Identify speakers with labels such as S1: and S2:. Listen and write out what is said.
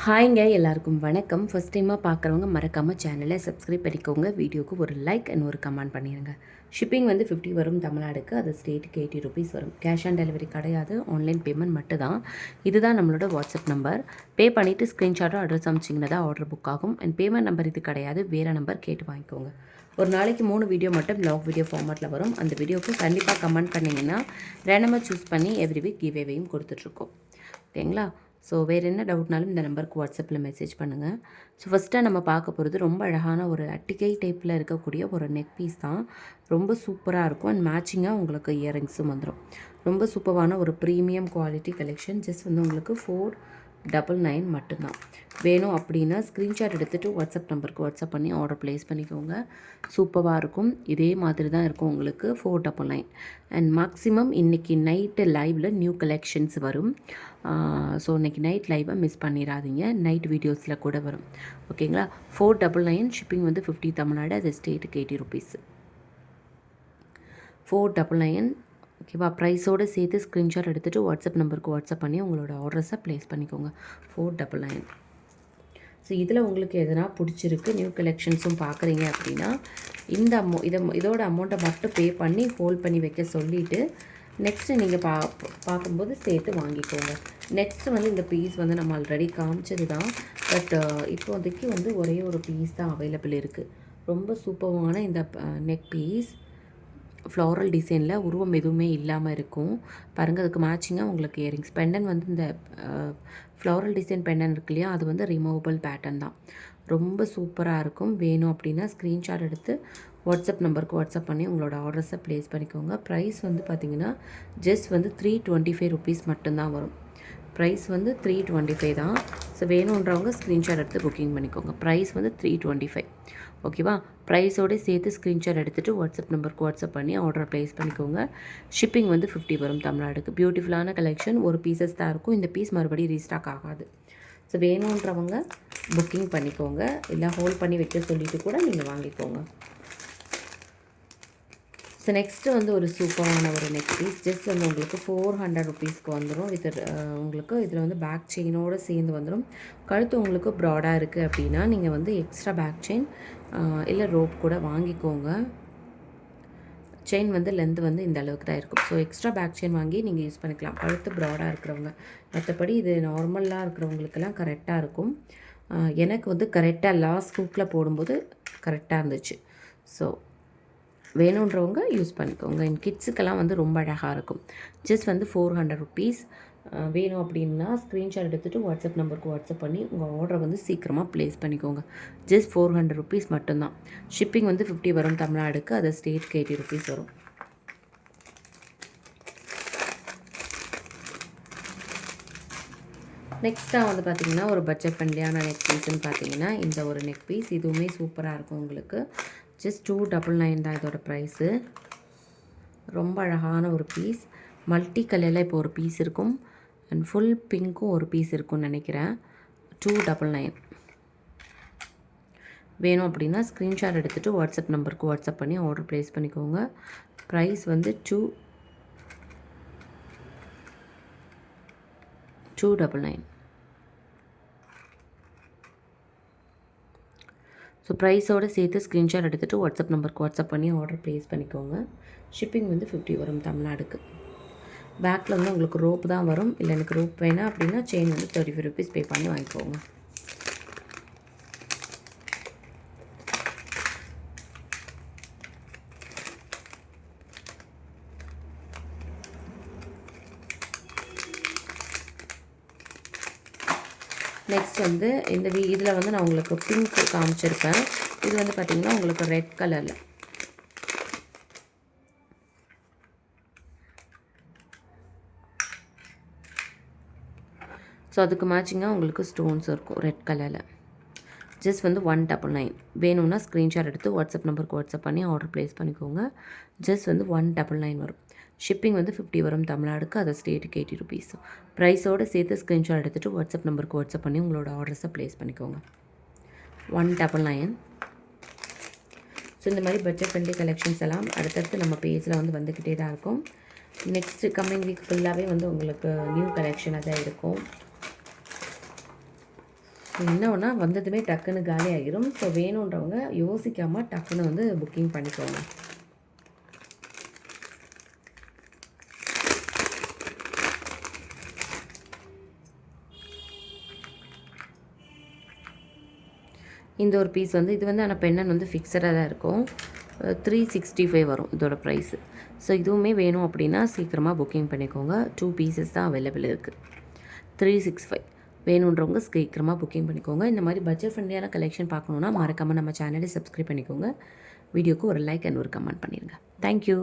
S1: ஹாய்ங்க எல்லாருக்கும் வணக்கம். ஃபஸ்ட் டைமாக பார்க்குறவங்க மறக்காமல் சேனலை சப்ஸ்கிரைப் பண்ணிக்கோங்க. வீடியோக்கு ஒரு லைக் அண்ட் ஒரு கமெண்ட் பண்ணிடுங்க. ஷிப்பிங் வந்து 50 வரும் தமிழ்நாடுக்கு. அது ஸ்டேட்டுக்கு 80 ருபீஸ் வரும். கேஷ் ஆன் டெலிவரி கிடையாது, ஆன்லைன் பேமெண்ட் மட்டும் தான். இதுதான் நம்மளோட வாட்ஸ்அப் நம்பர். பே பண்ணிவிட்டு ஸ்க்ரீன்ஷாட்டோ அட்ரஸ் அனுப்பிச்சிங்கன்னா தான் ஆர்டர் புக் ஆகும். அண்ட் பேமெண்ட் நம்பர் இது கிடையாது, வேறு நம்பர் கேட்டு வாங்கிக்கோங்க. ஒரு நாளைக்கு 3 வீடியோ மட்டும் லாக் வீடியோ ஃபார்மேட்டில் வரும். அந்த வீடியோக்கு கண்டிப்பாக கமெண்ட் பண்ணிங்கன்னா ரேண்டமாக சூஸ் பண்ணி எவ்ரி வீக் கிவ்அவேயும் கொடுத்துட்ருக்கோம். ஓகேங்களா? ஸோ வேறு என்ன டவுட்னாலும் இந்த நம்பருக்கு வாட்ஸ்அப்பில் மெசேஜ் பண்ணுங்கள். ஸோ ஃபஸ்ட்டாக நம்ம பார்க்க போகிறது ரொம்ப அழகான ஒரு அட்டிகை டைப்பில் இருக்கக்கூடிய ஒரு நெக் பீஸ் தான். ரொம்ப சூப்பராக இருக்கும் அண்ட் மேட்சிங்காக உங்களுக்கு இயரிங்ஸும் வந்துடும். ரொம்ப சூப்பரான ஒரு ப்ரீமியம் குவாலிட்டி கலெக்ஷன். ஜஸ்ட் வந்து உங்களுக்கு 499 மட்டும்தான். வேணும் அப்படின்னா ஸ்க்ரீன்ஷாட் எடுத்துகிட்டு வாட்ஸ்அப் நம்பருக்கு வாட்ஸ்அப் பண்ணி ஆர்டர் ப்ளேஸ் பண்ணிக்கோங்க. சூப்பராக இருக்கும். இதே மாதிரி தான் இருக்கும் உங்களுக்கு 499. அண்ட் மேக்ஸிமம் இன்றைக்கி நைட்டு லைவில் நியூ கலெக்ஷன்ஸ் வரும். ஸோ இன்றைக்கி நைட் லைவை மிஸ் பண்ணிடாதீங்க. நைட் வீடியோஸில் கூட வரும். ஓகேங்களா? 499. ஷிப்பிங் வந்து 50 தமிழ்நாடு. அது ஸ்டேட்டுக்கு 80 ருபீஸ். 499. ஓகேவா? ப்ரைஸோடு சேர்த்து ஸ்க்ரீன்ஷாட் எடுத்துகிட்டு வாட்ஸ்அப் நம்பருக்கு வாட்ஸ்அப் பண்ணி உங்களோட ஆர்டர்ஸை ப்ளேஸ் பண்ணிக்கோங்க. 499. ஸோ இதில் உங்களுக்கு எதனா பிடிச்சிருக்கு, நியூ கலெக்ஷன்ஸும் பார்க்குறீங்க அப்படின்னா இந்த இதோட அமௌண்ட்டை மட்டும் பே பண்ணி ஹோல்ட் பண்ணி வைக்க சொல்லிவிட்டு நெக்ஸ்ட்டு நீங்கள் பார்க்கும்போது சேர்த்து வாங்கிக்கோங்க. நெக்ஸ்ட்டு வந்து இந்த பீஸ் வந்து நம்ம ஆல்ரெடி காமிச்சது தான். பட் இப்போதைக்கு வந்து ஒரே ஒரு பீஸ் தான் அவைலபிள் இருக்குது. ரொம்ப சூப்பரான இந்த நெக் பீஸ் ஃப்ளாரல் டிசைனில் உருவம் எதுவுமே இல்லாமல் இருக்கும். பாருங்கள், அதுக்கு மேட்சிங்காக உங்களுக்கு இயரிங்ஸ். பெண்டன் வந்து இந்த ஃப்ளாரல் டிசைன் பெண்டன் இருக்கு இல்லையா, அது வந்து ரிமூவபிள் பேட்டர்ன் தான். ரொம்ப சூப்பராக இருக்கும். வேணும் அப்படின்னா ஸ்க்ரீன்ஷாட் எடுத்து வாட்ஸ்அப் நம்பருக்கு வாட்ஸ்அப் பண்ணி உங்களோட ஆர்டர்ஸை ப்ளேஸ் பண்ணிக்கோங்க. ப்ரைஸ் வந்து பார்த்திங்கன்னா ஜஸ்ட் வந்து 325 ருபீஸ் மட்டும்தான் வரும். ப்ரைஸ் வந்து 325 தான். ஸோ வேணுன்றவங்க ஸ்க்ரீன்ஷாட் எடுத்து புக்கிங் பண்ணிக்கோங்க. ப்ரைஸ் வந்து 325. ஓகேவா? ப்ரைஸோடு சேர்த்து ஸ்க்ரீன்ஷாட் எடுத்துகிட்டு வாட்ஸ்அப் நம்பருக்கு வாட்ஸ்அப் பண்ணி ஆர்டர் ப்ளேஸ் பண்ணிக்கோங்க. ஷிப்பிங் வந்து 50 வரும் தமிழ்நாடுக்கு. பியூட்டிஃபுல்லான கலெக்ஷன். ஒரு பீசஸ் தான் இருக்கும். இந்த பீஸ் மறுபடியும் ரீஸ்டாக் ஆகாது. ஸோ வேணுன்றவங்க புக்கிங் பண்ணிக்கோங்க. இல்லை ஹோல்ட் பண்ணி வைக்க சொல்லிவிட்டு கூட நீங்கள் வாங்கிக்கோங்க. ஸோ நெக்ஸ்ட்டு வந்து ஒரு சூப்பரான ஒரு நெக் பீஸ். ஜஸ்ட் வந்து உங்களுக்கு 400 ருபீஸ்க்கு வந்துடும். வித் உங்களுக்கு இதில் வந்து பேக் செயினோடு சேர்ந்து வந்துடும். கழுத்து உங்களுக்கு ப்ராடாக இருக்குது அப்படின்னா நீங்கள் வந்து எக்ஸ்ட்ரா பேக் செயின் இல்லை ரோப் கூட வாங்கிக்கோங்க. செயின் வந்து லென்த் வந்து இந்த அளவுக்கு தான் இருக்கும். ஸோ எக்ஸ்ட்ரா பேக் செயின் வாங்கி நீங்கள் யூஸ் பண்ணிக்கலாம், கழுத்து ப்ராடாக இருக்கிறவங்க. மற்றபடி இது நார்மலாக இருக்கிறவங்களுக்கெல்லாம் கரெக்டாக இருக்கும். எனக்கு வந்து கரெக்டாக லாஸ்ட் ஹூக்கில் போடும்போது கரெக்டாக இருந்துச்சு. ஸோ வேணுன்றவங்க யூஸ் பண்ணிக்கோங்க. என் கிட்ஸுக்கெல்லாம் வந்து ரொம்ப அழகாக இருக்கும். ஜஸ்ட் வந்து 400 ருபீஸ். வேணும் அப்படின்னா ஸ்க்ரீன்ஷாட் எடுத்துகிட்டு வாட்ஸ்அப் நம்பருக்கு வாட்ஸ்அப் பண்ணி உங்கள் ஆர்டரை வந்து சீக்கிரமாக ப்ளேஸ் பண்ணிக்கோங்க. ஜஸ்ட் 400 ருபீஸ் மட்டும்தான். ஷிப்பிங் வந்து 50 வரும் தமிழ்நாடுக்கு. அது ஸ்டேட்க்கு 80 ருபீஸ் வரும். நெக்ஸ்ட்டாக வந்து பார்த்திங்கன்னா ஒரு பட்ஜெட் ஃப்ரெண்ட்லியான நெக் பீஸ்ன்னு பார்த்தீங்கன்னா இந்த ஒரு நெக் பீஸ். இதுவுமே சூப்பராக இருக்கும் உங்களுக்கு. ஜஸ்ட் 299 தான் இதோட ப்ரைஸு. ரொம்ப அழகான ஒரு பீஸ். மல்டி கலரில் இப்போ ஒரு பீஸ் இருக்கும் அண்ட் ஃபுல் பிங்க்கும் ஒரு பீஸ் இருக்கும்னு நினைக்கிறேன். 299. வேணும் அப்படின்னா ஸ்க்ரீன்ஷாட் எடுத்துகிட்டு வாட்ஸ்அப் நம்பருக்கு வாட்ஸ்அப் பண்ணி ஆர்டர் ப்ளேஸ் பண்ணிக்கோங்க. ப்ரைஸ் வந்து 299. ஸோ ப்ரைஸோடு சேர்த்து ஸ்க்ரீன்ஷாட் எடுத்துகிட்டு வாட்ஸ்அப் நம்பருக்கு வாட்ஸ்அப் பண்ணி ஆர்டர் ப்ளேஸ் பண்ணிக்கோங்க. ஷிப்பிங் வந்து 50 வரும் தமிழ்நாடுக்கு. பேக்கில் வந்து உங்களுக்கு ரோப் தான் வரும். இல்லை எனக்கு ரோப் வேணாம் அப்படின்னா செயின் வந்து 35 ருபீஸ் பே பண்ணி வாங்கிக்கோங்க. நெக்ஸ்ட் வந்து இந்த இதில் வந்து நான் உங்களுக்கு பிங்க் காமிச்சிருப்பேன். இது வந்து பார்த்திங்கன்னா உங்களுக்கு ரெட் கலரில். ஸோ அதுக்கு மேட்சிங்காக உங்களுக்கு ஸ்டோன்ஸ் இருக்கும் ரெட் கலரில். ஜஸ்ட் வந்து 199. வேணும்னா ஸ்க்ரீன்ஷாட் எடுத்து வாட்ஸ்அப் நம்பருக்கு வாட்ஸ்அப் பண்ணி ஆர்டர் ப்ளேஸ் பண்ணிக்கோங்க. ஜஸ்ட் வந்து 199 வரும். ஷிப்பிங் வந்து 50 வரும் தமிழ்நாடுக்கு. அது ஸ்டேட்டுக்கு 80 ருபீஸ். ப்ரைஸோடு சேர்த்து ஸ்க்ரீன்ஷாட் எடுத்துகிட்டு வாட்ஸ்அப் நம்பருக்கு வாட்ஸ்அப் பண்ணி உங்களோட ஆர்டர்ஸை ப்ளேஸ் பண்ணிக்கோங்க. 199. ஸோ இந்த மாதிரி பட்ஜெட் ஃப்ரெண்ட்லி கலெக்ஷன்ஸ் எல்லாம் அடுத்தடுத்து நம்ம பேஜில் வந்து வந்துக்கிட்டே தான் இருக்கும். நெக்ஸ்ட்டு கம்மிங் வீக் ஃபுல்லாகவே வந்து உங்களுக்கு நியூ கலெக்ஷனாக தான் இருக்கும். என்ன ஒன்றா வந்ததுமே டக்குன்னு காலி ஆகிரும். ஸோ வேணுன்றவங்க யோசிக்காமல் டக்குன்னு வந்து புக்கிங் பண்ணிக்கோங்க. இந்த ஒரு பீஸ் வந்து இது வந்து ஆனால் பெண்ணன் வந்து ஃபிக்ஸடாக தான் இருக்கும். 365 வரும் இதோட ப்ரைஸு. ஸோ இதுவுமே வேணும் அப்படின்னா சீக்கிரமாக புக்கிங் பண்ணிக்கோங்க. 2 பீசஸ் தான் அவைலபிள் இருக்குது. 365 வேணுன்றவங்க சீக்கிரமாக புக்கிங் பண்ணிக்கோங்க. இந்த மாதிரி பட்ஜெட் ஃப்ரெண்ட்லியான கலெக்ஷன் பார்க்கணுன்னா மறக்காமல் நம்ம சேனலை சப்ஸ்கிரைப் பண்ணிக்கோங்க. வீடியோக்கு ஒரு லைக் அண்ட் ஒரு கமெண்ட் பண்ணிடுங்க. தேங்க்யூ.